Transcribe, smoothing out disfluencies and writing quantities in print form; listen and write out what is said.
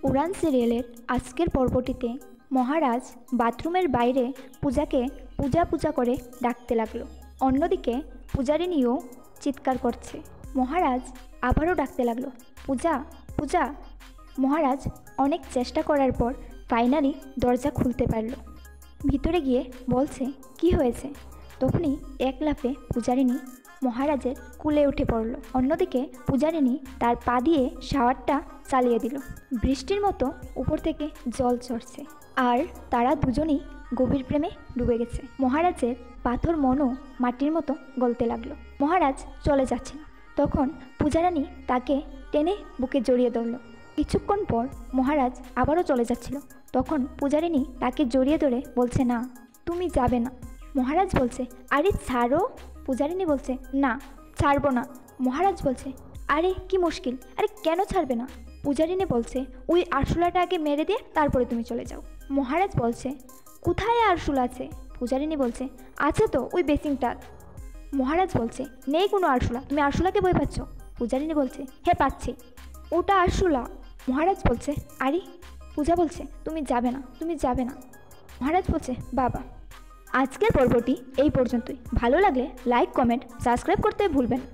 উড়ান সিরিয়ালের আজকের পর্বটিতে মহারাজ বাথরুমের বাইরে পূজাকে পূজা পূজা করে ডাকতে লাগলো। অন্যদিকে পূজারিনীও চিৎকার করছে। মহারাজ আবারও ডাকতে লাগলো, পূজা পূজা। মহারাজ অনেক চেষ্টা করার পর ফাইনালি দরজা খুলতে পারল। ভিতরে গিয়ে বলছে, কি হয়েছে? তখনই এক লাফে পূজারিনী মহারাজের কুলে উঠে পড়ল। অন্যদিকে পূজারিনী তার পা দিয়ে শাওয়ারটা চালিয়ে দিল। বৃষ্টির মতো উপর থেকে জল ঝরছে, আর তারা দুজনেই গভীর প্রেমে ডুবে গেছে। মহারাজের পাথর মনও মাটির মতো গলতে লাগলো। মহারাজ চলে যাচ্ছিল, তখন পূজারানী তাকে টেনে বুকে জড়িয়ে ধরল। কিছুক্ষণ পর মহারাজ আবারও চলে যাচ্ছিল, তখন পূজারিনী তাকে জড়িয়ে ধরে বলছে, না তুমি যাবে না। মহারাজ বলছে, আরে ছাড়ো। পূজারিনী বলছে, না ছাড়বো না। মহারাজ বলছে, আরে কি মুশকিল, আরে কেন ছাড়বে না? পূজারিনী বলছে, ওই আরশোলাটা আগে মেরে দিয়ে তারপরে তুমি চলে যাও। মহারাজ বলছে, কোথায় আরশোলা আছে? পূজারিনী বলছে, আছে তো ওই বেসিংটা। মহারাজ বলছে, নেই কোনো আরশোলা, তুমি আরশোলাকে ভয় পাচ্ছ? পূজারিনী বলছে, হ্যাঁ পাচ্ছি, ওটা আরশোলা। মহারাজ বলছে, আরে। পূজা বলছে, তুমি যাবে না, তুমি যাবে না। মহারাজ বলছে, বাবা। আজকের পর্বটি এই পর্যন্তই। ভালো লাগলে লাইক, কমেন্ট, সাবস্ক্রাইব করতে ভুলবেন না।